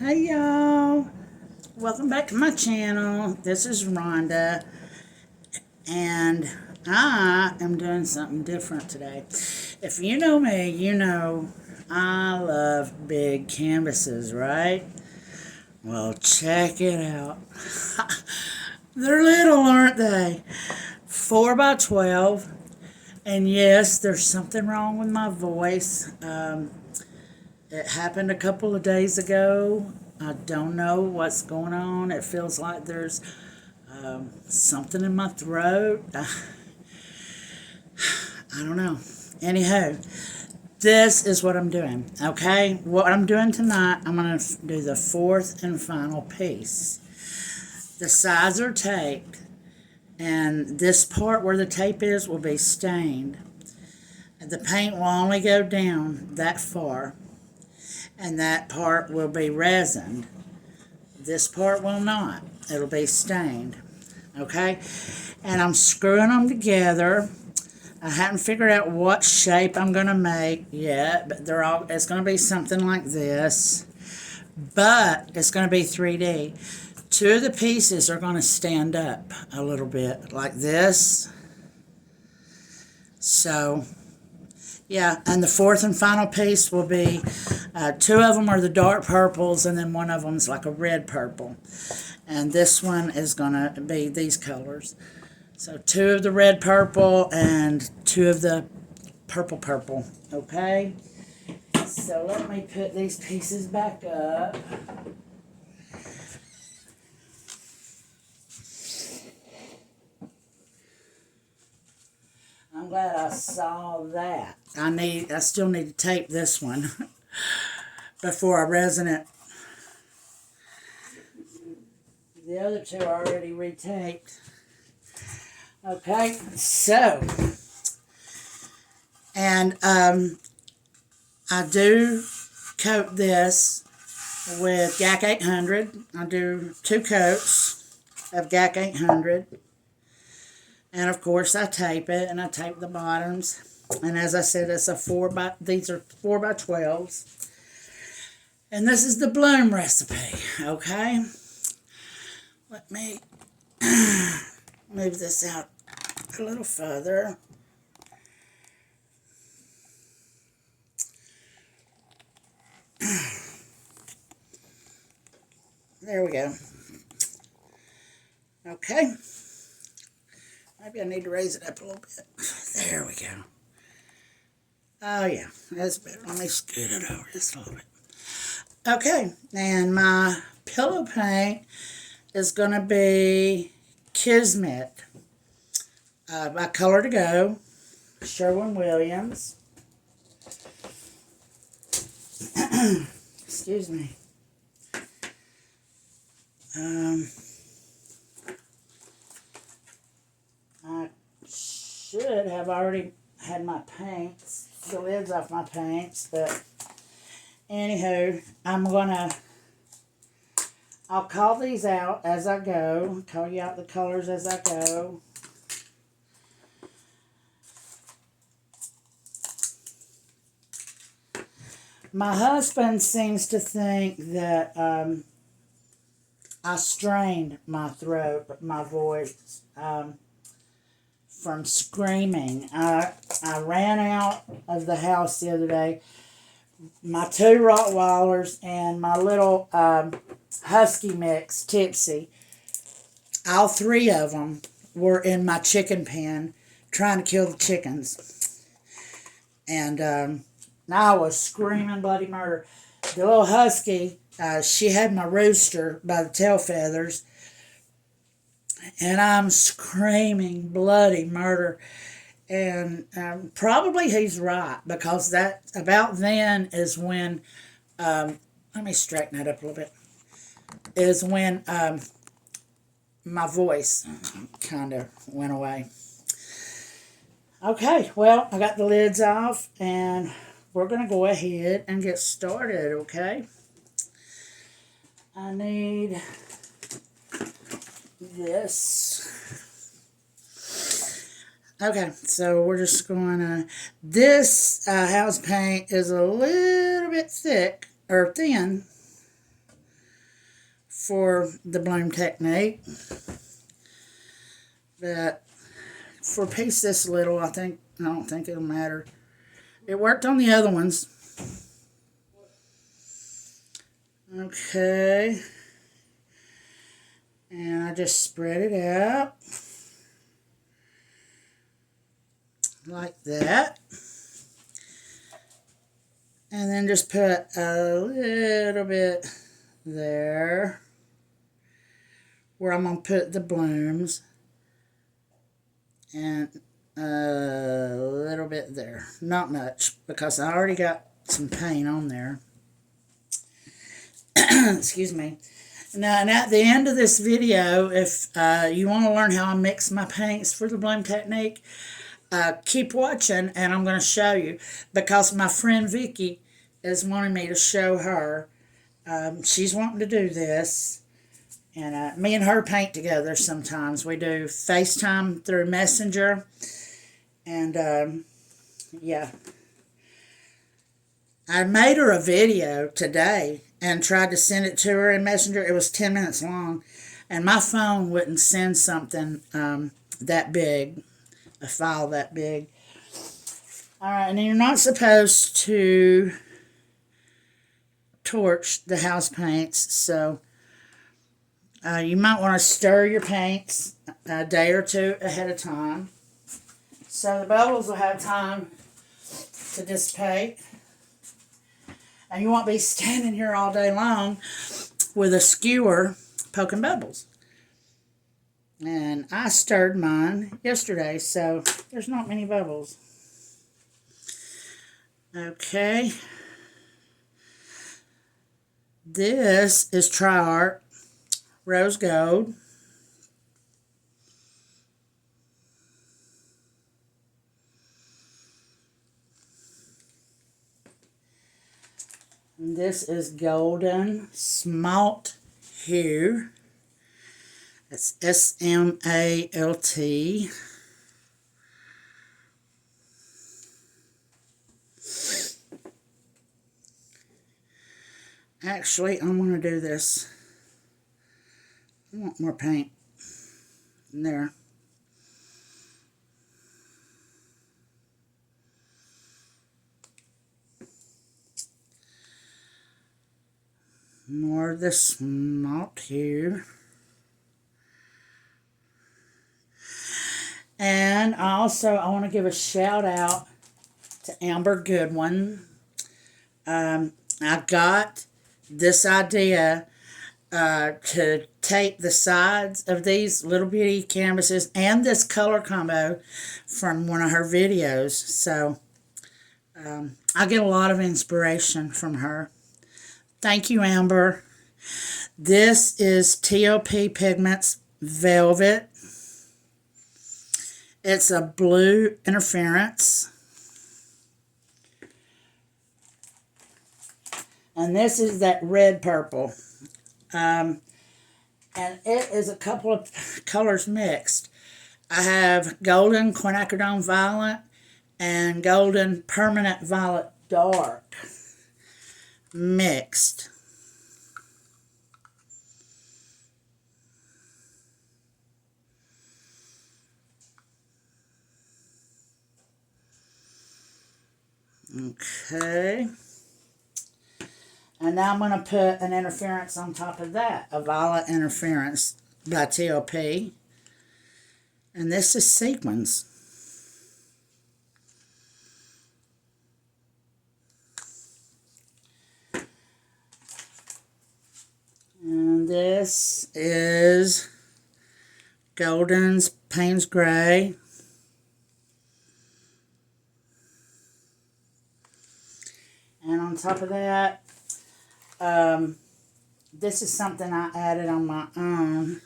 Hey y'all, welcome back to my channel. This is Rhonda, and I am doing something different today. If you know me, you know I love big canvases, right? Well, check it out. They're little, aren't they? 4 by 12, and yes, there's something wrong with my voice. It happened a couple of days ago. I don't know what's going on. It feels like there's something in my throat. I don't know. Anyhow, this is what I'm doing. Okay, what I'm doing tonight, I'm going to do the fourth and final piece. The sides are taped, and this part where the tape is will be stained. The paint will only go down that far, and that part will be resined. This part will not. It'll be stained. Okay? And I'm screwing them together. I haven't figured out what shape I'm going to make yet, but it's going to be something like this. But it's going to be 3D. Two of the pieces are going to stand up a little bit like this. So, yeah, and the fourth and final piece will be, two of them are the dark purples, and then one of them is like a red purple. And this one is going to be these colors. So two of the red purple and two of the purple purple. Okay? So let me put these pieces back up. I'm glad I saw that. I still need to tape this one before I resin it. The other two are already retaped. Okay, so, and I do coat this with GAC 800. I do 2 coats of GAC 800. And of course I tape it, and I tape the bottoms. And as I said, it's these are 4 by 12s. And this is the bloom recipe, okay? Let me move this out a little further. There we go. Okay. Maybe I need to raise it up a little bit. There we go. Oh yeah, that's better. Let me scoot it over just a little bit. Okay, and my pillow paint is going to be Kismet by Color to Go, Sherwin-Williams. Excuse me. I should have already had my paints, the lids off my paints, but anywho, I'll call these out as I go, call you out the colors as I go. My husband seems to think that I strained my throat, my voice, from screaming. I ran out of the house the other day. My 2 Rottweilers and my little husky mix, Tipsy, all 3 of them were in my chicken pen trying to kill the chickens. And I was screaming bloody murder. The little husky, she had my rooster by the tail feathers, and I'm screaming bloody murder. And probably he's right, because that about then is when, let me straighten that up a little bit, is when my voice kind of went away. Okay, well, I got the lids off, and we're going to go ahead and get started, okay? I need this. Okay, so we're just going to, this house paint is a little bit thick, or thin, for the bloom technique. But for a piece this little, I don't think it'll matter. It worked on the other ones. Okay. And I just spread it out like that. And then just put a little bit there where I'm going to put the blooms. And a little bit there. Not much, because I already got some paint on there. Excuse me. Now, and at the end of this video, if you want to learn how I mix my paints for the bloom technique, keep watching, and I'm going to show you, because my friend Vicky is wanting me to show her. She's wanting to do this, and me and her paint together sometimes. We do FaceTime through Messenger, and yeah. I made her a video today and tried to send it to her in Messenger. It was 10 minutes long, and my phone wouldn't send something that big, a file that big. All right, and you're not supposed to torch the house paints, so you might want to stir your paints a day or two ahead of time, so the bubbles will have time to dissipate. And you won't be standing here all day long with a skewer poking bubbles. And I stirred mine yesterday, so there's not many bubbles. Okay. This is Triart Rose Gold. And this is Golden Smalt Hue. It's S-M-A-L-T. Actually, I'm going to do this. I want more paint in there. More of the Smalt Hue. And I want to give a shout out to Amber Goodwin. I got this idea to tape the sides of these little bitty canvases and this color combo from one of her videos. So I get a lot of inspiration from her. Thank you, Amber. This is TOP Pigments Velvet. It's a blue interference. And this is that red purple. And it is a couple of colors mixed. I have golden quinacridone violet and golden permanent violet dark mixed. Okay. And now I'm going to put an interference on top of that, a violet interference by TOP. And this is Sequins. And this is Golden's Payne's Gray. And on top of that, this is something I added on my own.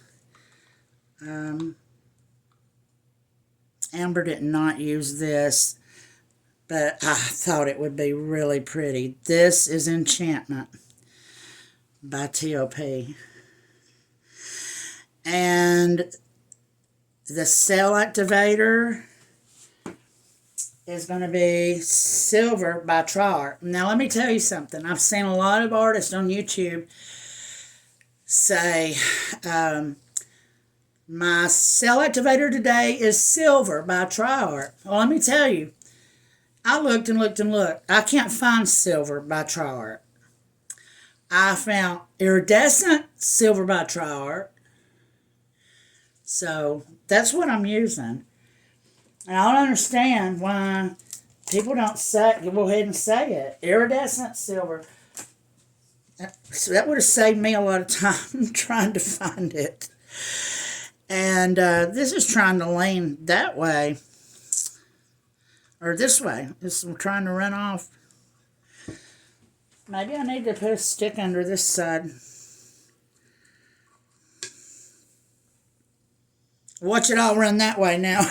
Amber did not use this, but I thought it would be really pretty. This is Enchantment by TOP. And the cell activator is going to be Silver by Triart. Now let me tell you something. I've seen a lot of artists on YouTube say, my cell activator today is silver by TriArt. Well, let me tell you, I looked and looked and looked. I can't find silver by TriArt. I found iridescent silver by TriArt. So that's what I'm using. And I don't understand why people don't say, go ahead and say it. Iridescent silver. So that would have saved me a lot of time trying to find it. And this is trying to lean that way. Or this way. This is trying to run off. Maybe I need to put a stick under this side. Watch it all run that way now.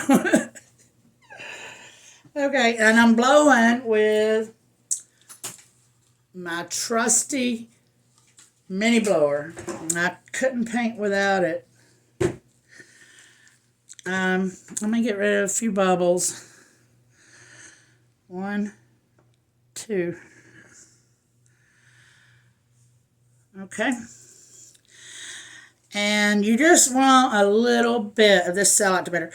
Okay, and I'm blowing with my trusty mini blower. I couldn't paint without it. Let me get rid of a few bubbles. 1, 2. Okay. And you just want a little bit of this cell activator.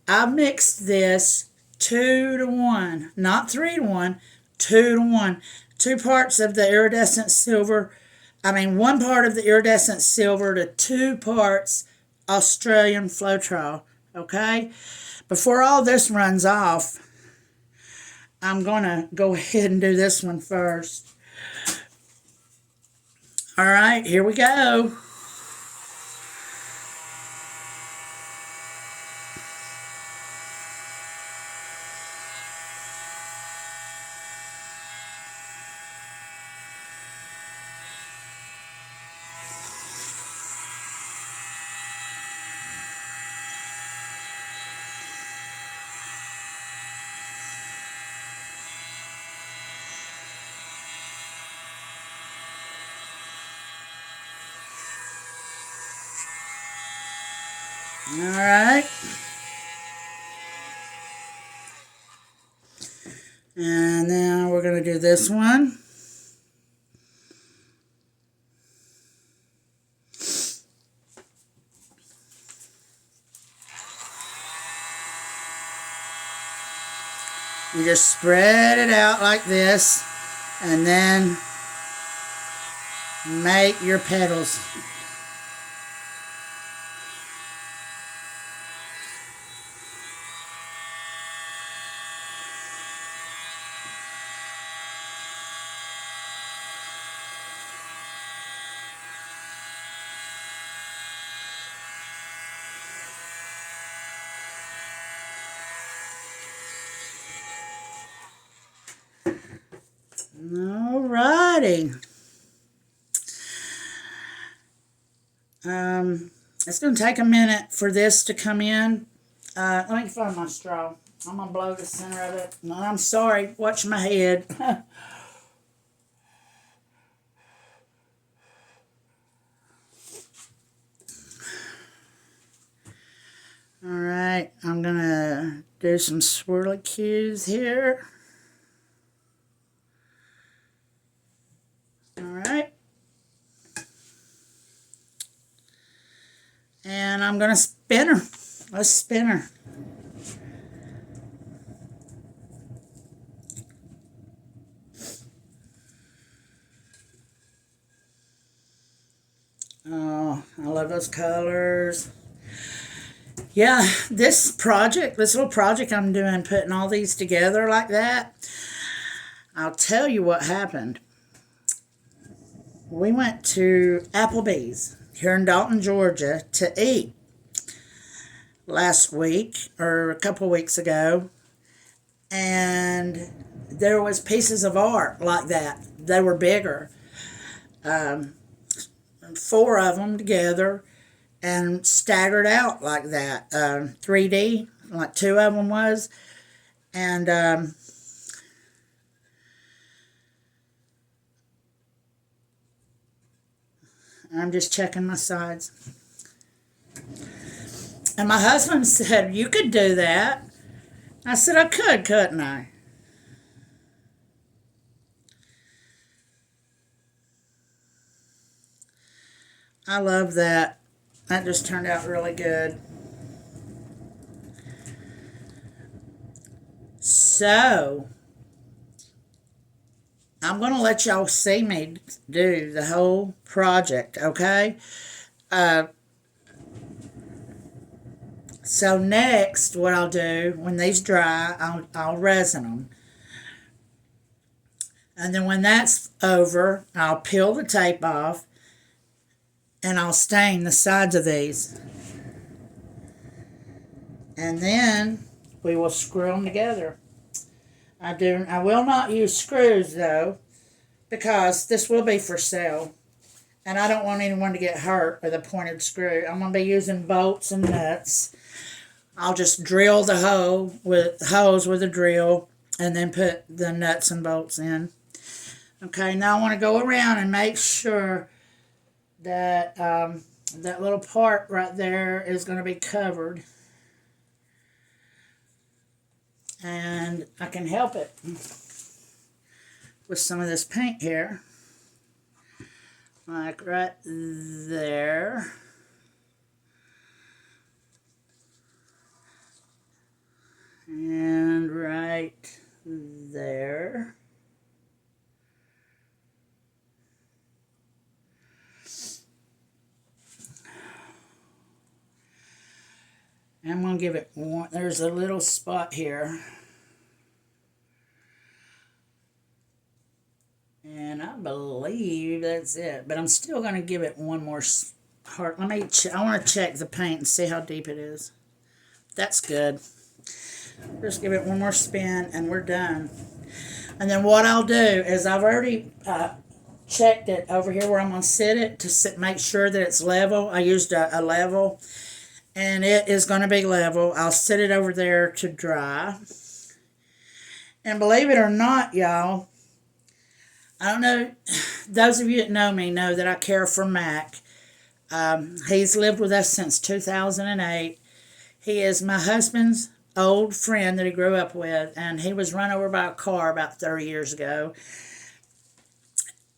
I mixed this 2 to 1, not 3 to 1, 2 to 1. 2 parts of the iridescent silver, 1 part of the iridescent silver to 2 parts Australian Floetrol, okay? Before all this runs off, I'm going to go ahead and do this one first. All right, here we go. All right. And now we're going to do this one. You just spread it out like this and then make your petals. Alrighty. It's going to take a minute for this to come in. Let me find my straw. I'm going to blow the center of it. No, I'm sorry. Watch my head. Alright, I'm going to do some swirly cues here. Alright. And I'm going to spin her. Let's spin her. Oh, I love those colors. Yeah, this little project I'm doing, putting all these together like that, I'll tell you what happened. We went to Applebee's here in Dalton, Georgia to eat last week or a couple weeks ago, and there was pieces of art like that. They were bigger, 4 of them together and staggered out like that, 3D, like 2 of them was, and I'm just checking my sides. And my husband said, you could do that. I said, I could, couldn't I? I love that. That just turned out really good. So, I'm going to let y'all see me do the whole project, okay? Uh, so next, what I'll do, when these dry, I'll resin them. And then when that's over, I'll peel the tape off and I'll stain the sides of these. And then we will screw them together. I will not use screws though, because this will be for sale. And I don't want anyone to get hurt with a pointed screw. I'm going to be using bolts and nuts. I'll just drill the holes with a drill and then put the nuts and bolts in. Okay, now I want to go around and make sure that that little part right there is going to be covered. And I can help it with some of this paint here. Like right there. And right there. I'm going to give it one. There's a little spot here. And I believe that's it. But I'm still going to give it one more part. I want to check the paint and see how deep it is. That's good. Just give it one more spin and we're done. And then what I'll do is I've already checked it over here where I'm going to sit it to make sure that it's level. I used a level. And it is going to be level. I'll sit it over there to dry. And believe it or not, y'all, I don't know, those of you that know me know that I care for Mac. He's lived with us since 2008. He is my husband's old friend that he grew up with, and he was run over by a car about 30 years ago.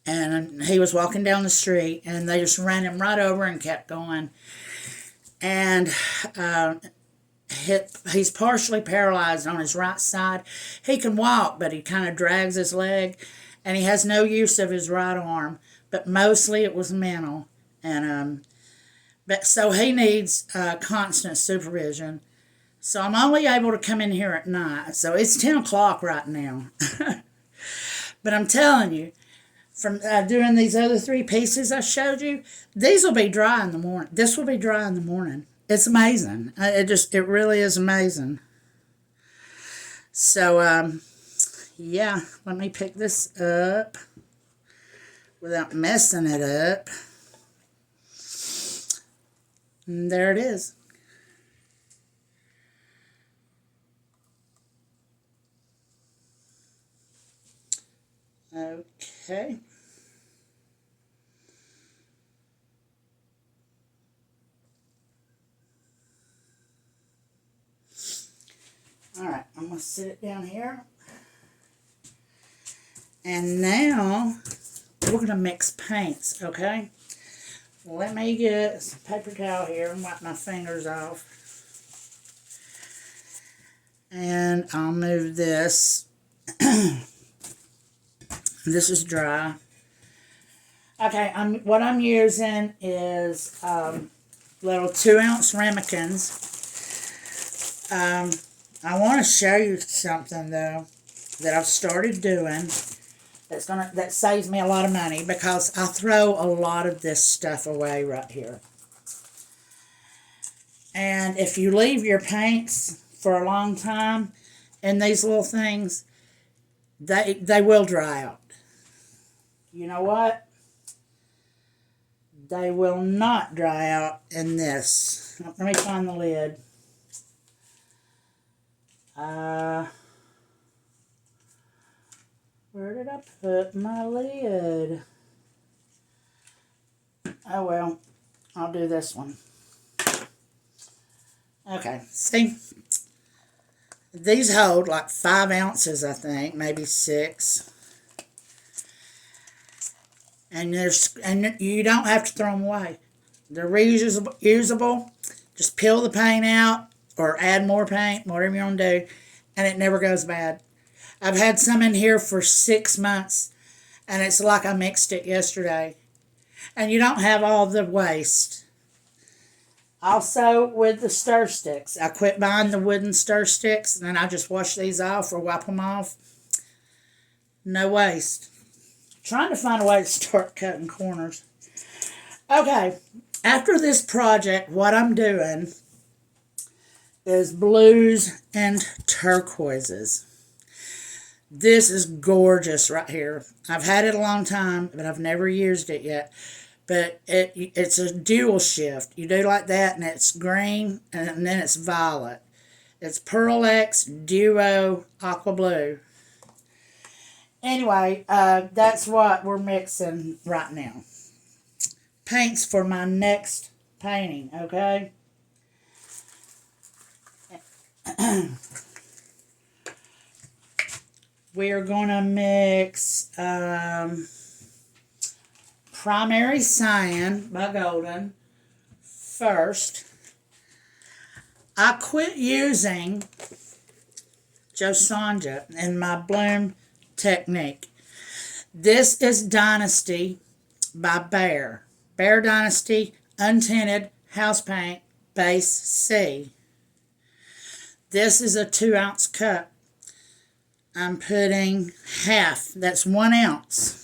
And he was walking down the street, and they just ran him right over and kept going. And he's partially paralyzed on his right side. He can walk, but he kind of drags his leg, and he has no use of his right arm. But mostly it was mental, and but so he needs constant supervision. So I'm only able to come in here at night. So it's 10 o'clock right now. But I'm telling you, from doing these other 3 pieces I showed you, these will be dry in the morning. This will be dry in the morning. It's amazing. It really is amazing. So, yeah, let me pick this up without messing it up. And there it is. Okay. Alright, I'm going to sit it down here. And now, we're going to mix paints, okay? Let me get some paper towel here and wipe my fingers off. And I'll move this. This is dry. Okay, what I'm using is little 2-ounce ramekins. I want to show you something though that I've started doing that saves me a lot of money, because I throw a lot of this stuff away right here. And if you leave your paints for a long time in these little things, they will dry out. You know what? They will not dry out in this. Let me find the lid. Where did I put my lid? Oh well, I'll do this one. Okay, see? These hold like 5 ounces, I think, maybe 6. And you don't have to throw them away. They're reusable. Just peel the paint out or add more paint, whatever you want to do, and it never goes bad. I've had some in here for 6 months, and it's like I mixed it yesterday. And you don't have all the waste. Also, with the stir sticks, I quit buying the wooden stir sticks, and then I just wash these off or wipe them off. No waste. Trying to find a way to start cutting corners. Okay, after this project, what I'm doing is blues and turquoises. This is gorgeous right here. I've had it a long time, but I've never used it yet. But it's a dual shift. You do like that, and it's green, and then it's violet. It's Pearl X Duo Aqua Blue. Anyway, that's what we're mixing right now. Paints for my next painting, okay? We are going to mix Primary Cyan by Golden first. I quit using Jo Sonja in my bloom technique. This is Dynasty by Behr. Behr Dynasty Untinted House Paint Base C. This is a 2-ounce cup. I'm putting half. That's 1 ounce.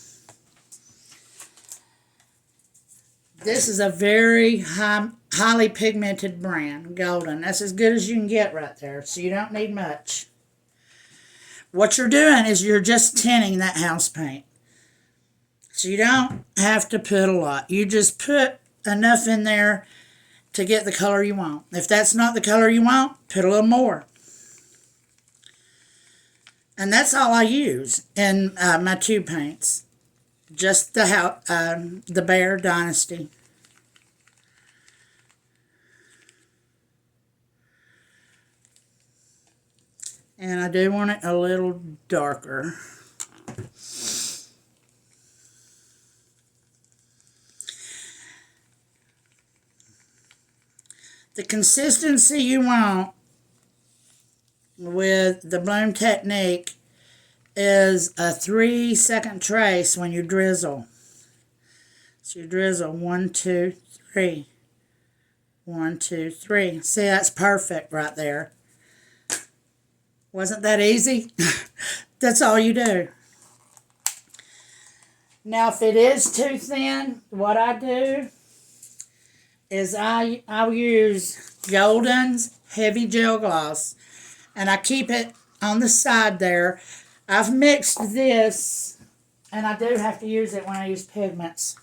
This is a very highly pigmented brand, Golden. That's as good as you can get right there, so you don't need much. What you're doing is you're just tinting that house paint. So you don't have to put a lot. You just put enough in there to get the color you want. If that's not the color you want, put a little more. And that's all I use in my tube paints. Just the Behr Dynasty. And I do want it a little darker. The consistency you want with the bloom technique is a 3-second trace when you drizzle. So you drizzle 1, 2, 3. 1, 2, 3. See, that's perfect right there. Wasn't that easy? That's all you do. Now, if it is too thin, what I do is I'll use Golden's Heavy Gel Gloss, and I keep it on the side there. I've mixed this, and I do have to use it when I use pigments.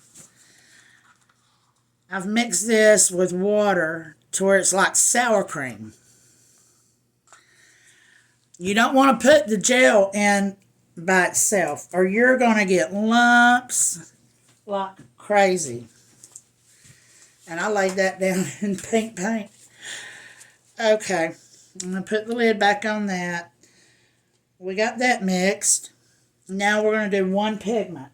I've mixed this with water to where it's like sour cream. You don't want to put the gel in by itself, or you're going to get lumps like crazy. And I laid that down in pink paint. Okay, I'm going to put the lid back on that. We got that mixed. Now we're going to do one pigment.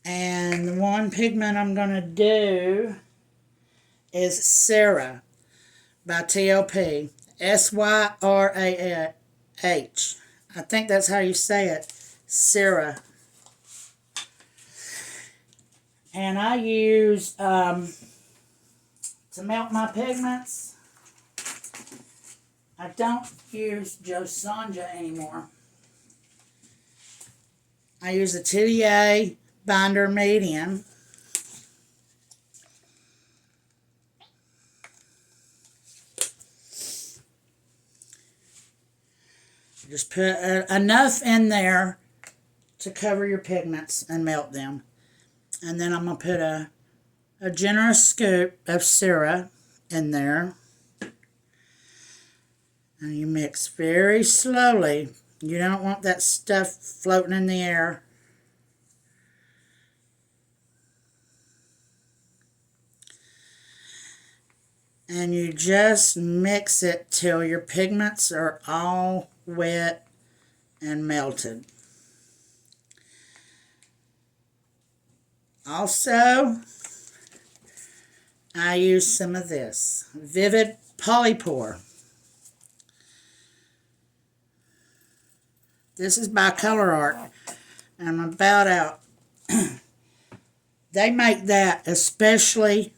And the one pigment I'm going to do is Syra by TOP. Syrah. I think that's how you say it. Syra. And I use, to melt my pigments, I don't use Jo Sonja anymore. I use the Tillier Binder Medium. Just put enough in there to cover your pigments and melt them. And then I'm going to put a generous scoop of Syra in there. And you mix very slowly. You don't want that stuff floating in the air. And you just mix it till your pigments are all wet and melted. Also, I use some of this Vivid Polypore. This is by Color Art, and I'm about out. They make that especially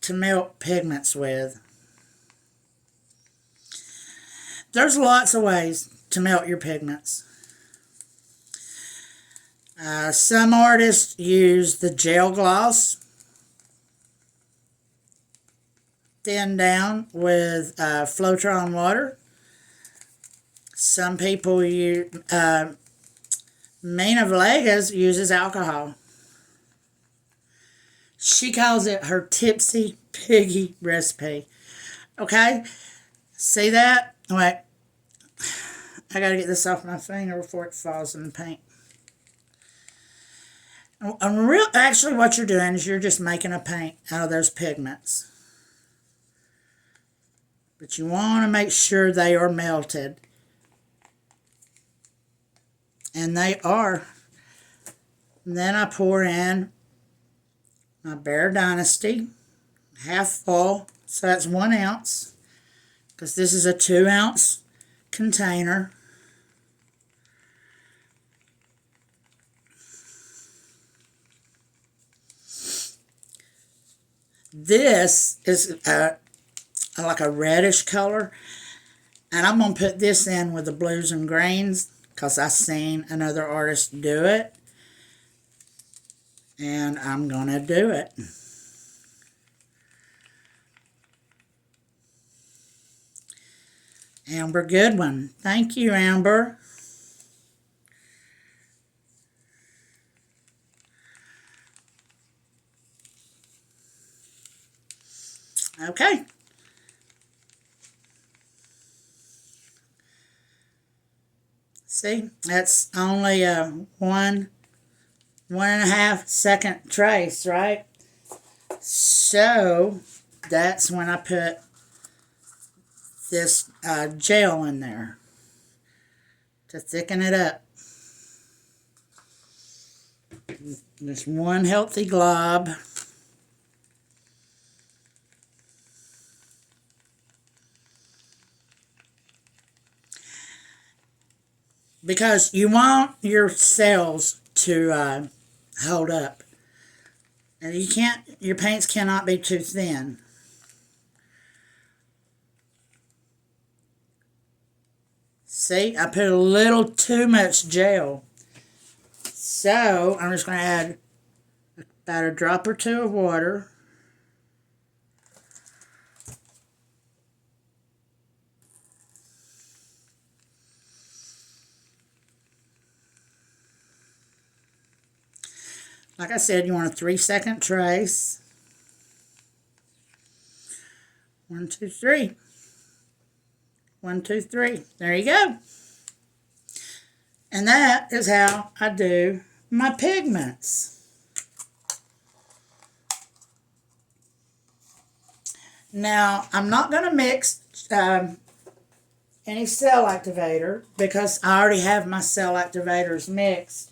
to melt pigments with. There's lots of ways to melt your pigments. Some artists use the gel gloss, thin down with Floetron water. Some people use, Mina Villegas uses alcohol. She calls it her Tipsy Piggy recipe. Okay? See that? Wait. I gotta get this off my finger before it falls in the paint. Actually, what you're doing is you're just making a paint out of those pigments. But you want to make sure they are melted. And they are. And then I pour in my Bear Dynasty, half full, so that's 1 ounce, because this is a 2-ounce container. This is like a reddish color, and I'm going to put this in with the blues and greens because I've seen another artist do it, and I'm going to do it. Amber Goodwin. Thank you, Amber. Okay. See, that's only a 1.5 second trace, right? So that's when I put this gel in there to thicken it up. Just one healthy glob. Because you want your cells to hold up. And you can't, your paints cannot be too thin. See, I put a little too much gel. So, I'm just going to add about a drop or two of water. Like I said, you want a 3-second trace. 1, 2, 3. 1, 2, 3. There you go. And that is how I do my pigments. Now, I'm not going to mix any cell activator because I already have my cell activators mixed.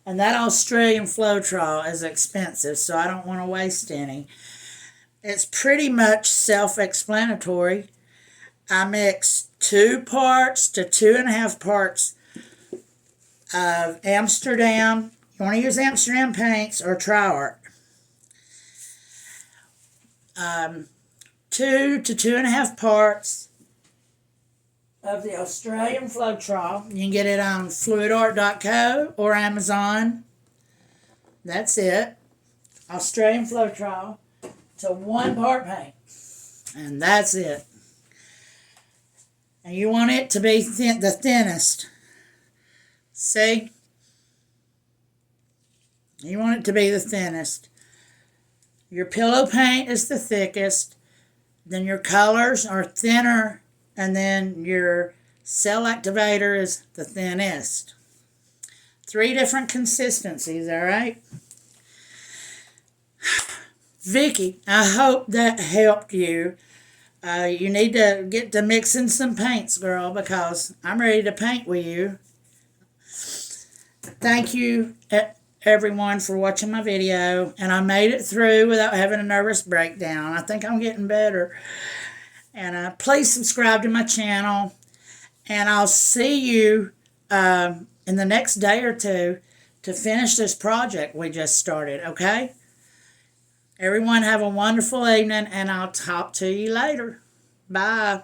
And that Australian Floetrol is expensive, so I don't want to waste any. It's pretty much self-explanatory. I mix 2 parts to 2.5 parts of Amsterdam. You want to use Amsterdam paints or Tri-Art. 2 to 2.5 parts of the Australian Floetrol. You can get it on fluidart.co or Amazon. That's it. Australian Floetrol to 1 part paint. And that's it. And you want it to be the thinnest. See? You want it to be the thinnest. Your pillow paint is the thickest. Then your colors are thinner. And then your cell activator is the thinnest. 3 different consistencies, all right? Vicki, I hope that helped you. You need to get to mixing some paints, girl, because I'm ready to paint with you. Thank you, everyone for watching my video. And I made it through without having a nervous breakdown. I think I'm getting better. And please subscribe to my channel. And I'll see you in the next day or two to finish this project we just started, okay? Everyone have a wonderful evening, and I'll talk to you later. Bye.